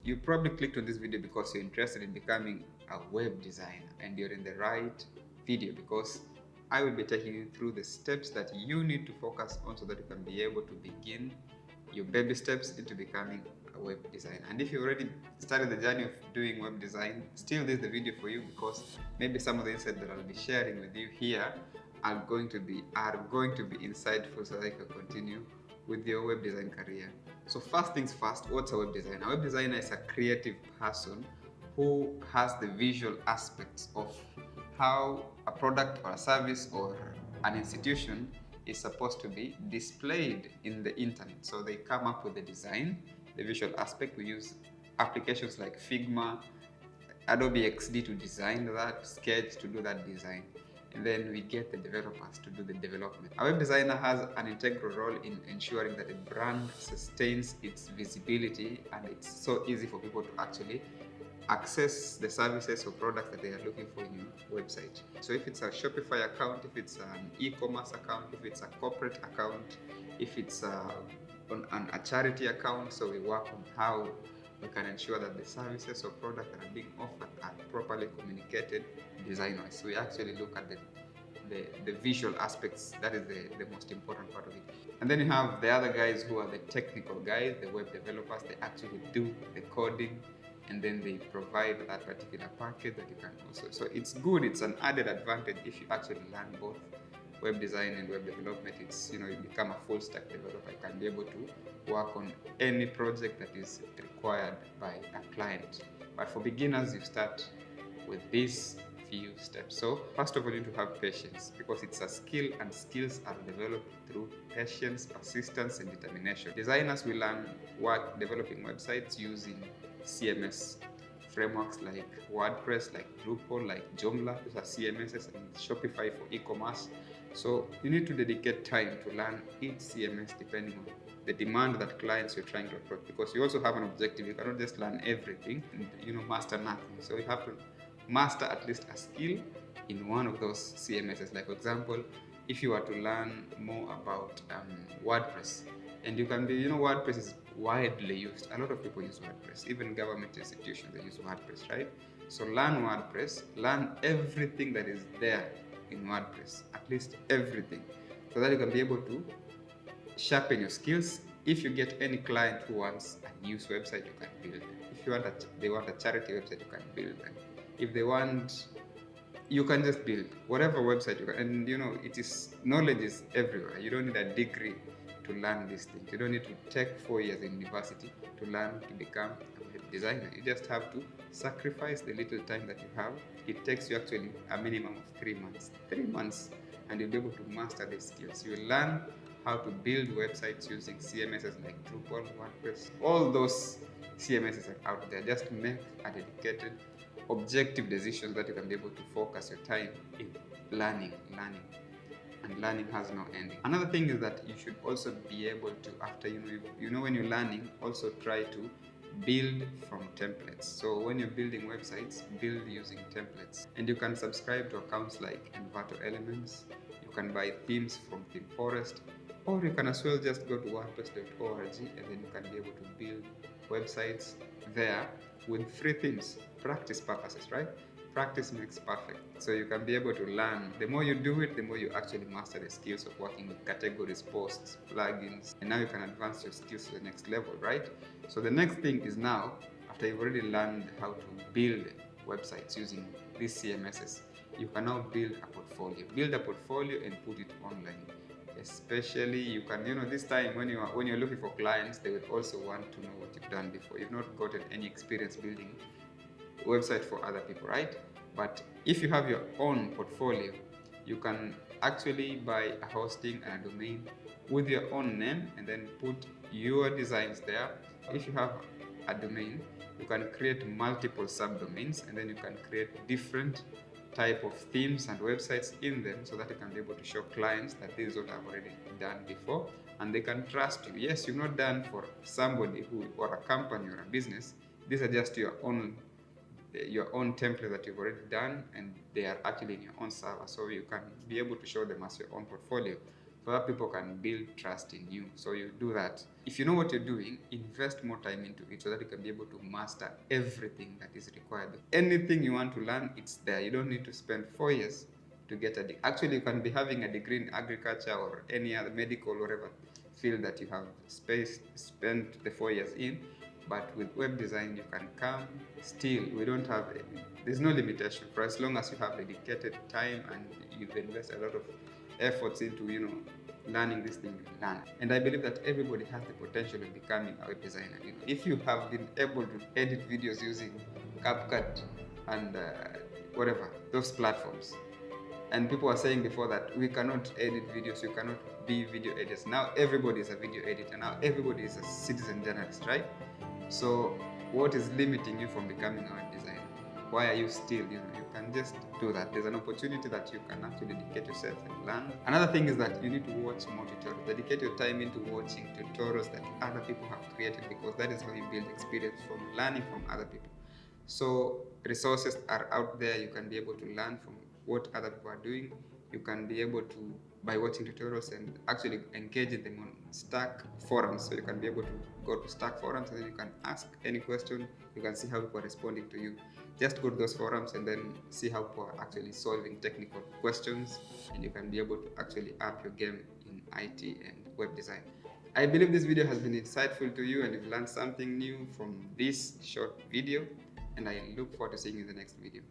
you probably clicked on this video because you're interested in becoming a web designer, and you're in the right video, because I will be taking you through the steps that you need to focus on so that you can be able to begin your baby steps into becoming a web designer. And if you already started the journey of doing web design, still this is the video for you, because maybe some of the insights that I'll be sharing with you here are going to be insightful, so that you can continue with your web design career. So first things first, what's a web designer? A web designer is a creative person who has the visual aspects of how a product or a service or an institution is supposed to be displayed in the internet. So they come up with the design, the visual aspect. We use applications like Figma, Adobe XD to design that, Sketch to do that design. And then we get the developers to do the development. A web designer has an integral role in ensuring that a brand sustains its visibility, and it's so easy for people to actually access the services or products that they are looking for in your website. So if it's a Shopify account, if it's an e-commerce account, if it's a corporate account, if it's on a charity account, so we work on how we can ensure that the services or products that are being offered are properly communicated design-wise. So we actually look at the visual aspects. That is the most important part of it. And then you have the other guys who are the technical guys, the web developers. They actually do the coding, and then they provide that particular package that you can also. So it's good, it's an added advantage if you actually learn both web design and web development. It's, you become a full stack developer. You can be able to work on any project that is required by a client. But for beginners, you start with these few steps. So first of all, you need to have patience, because it's a skill, and skills are developed through patience, persistence, and determination. Designers will learn work developing websites using CMS frameworks like WordPress, like Drupal, like Joomla. Those are CMSs, and Shopify for e-commerce. So you need to dedicate time to learn each CMS depending on the demand that clients you're trying to approach, because you also have an objective. You cannot just learn everything and master nothing. So you have to master at least a skill in one of those CMSs. Like, for example, if you were to learn more about WordPress, and you can be, WordPress is widely used. A lot of people use WordPress. Even government institutions, they use WordPress, right? So learn WordPress, learn everything that is there in WordPress, at least everything, so that you can be able to sharpen your skills. If you get any client who wants a news website, you can build them. If they want a charity website, you can build them. If they want, you can just build whatever website you can. And knowledge is everywhere. You don't need a degree to learn these things. You don't need to take 4 years in university to learn to become a web designer. You just have to sacrifice the little time that you have. It takes you actually a minimum of 3 months. 3 months, and you'll be able to master these skills. You will learn how to build websites using CMSs like Drupal, WordPress. All those CMSs are out there. Just make a dedicated, objective decision that you can be able to focus your time in learning. And learning has no ending. Another thing is that you should also be able to, after when you're learning, also try to build from templates. So when you're building websites, build using templates. And you can subscribe to accounts like Envato Elements. You can buy themes from Theme Forest, or you can as well just go to wordpress.org, and then you can be able to build websites there with free themes. Practice purposes, right? Practice makes perfect. So you can be able to learn. The more you do it, the more you actually master the skills of working with categories, posts, plugins, and now you can advance your skills to the next level, right? So the next thing is, now, after you've already learned how to build websites using these CMSs, you can now build a portfolio. Build a portfolio and put it online. Especially, you can, this time when you're looking for clients, they would also want to know what you've done before. You've not gotten any experience building website for other people, right? But if you have your own portfolio, you can actually buy a hosting and a domain with your own name, and then put your designs there. If you have a domain, you can create multiple subdomains, and then you can create different type of themes and websites in them, so that you can be able to show clients that this is what I've already done before, and they can trust you. Yes, you've not done for somebody or a company or a business. These are just your own template that you've already done, and they are actually in your own server, so you can be able to show them as your own portfolio. so that people can build trust in you. So you do that. If you know what you're doing, invest more time into it so that you can be able to master everything that is required. Anything you want to learn, it's there. You don't need to spend 4 years to get a degree. Actually, you can be having a degree in agriculture or any other medical, whatever field that you have spent the 4 years in. But with web design, you can come still. There's no limitation for as long as you have dedicated time and you've invested a lot of efforts into, learning this thing you learn. And I believe that everybody has the potential of becoming a web designer. If you have been able to edit videos using CapCut and whatever, those platforms, and people were saying before that we cannot edit videos, you cannot be video editors. Now everybody is a video editor. Now everybody is a citizen journalist, right? So what is limiting you from becoming a web designer? Why are you still, you can just do that. There's an opportunity that you can actually dedicate yourself and learn. Another thing is that you need to watch more tutorials. Dedicate your time into watching tutorials that other people have created, because that is how you build experience from learning from other people. So resources are out there. You can be able to learn from what other people are doing. You can be able to, by watching tutorials, and actually engage in them on Stack forums. So you can be able to go to Stack forums and then you can ask any question. You can see how people are responding to you. Just go to those forums and then see how people are actually solving technical questions, and you can be able to actually up your game in IT and web design. I believe this video has been insightful to you and you've learned something new from this short video, and I look forward to seeing you in the next video.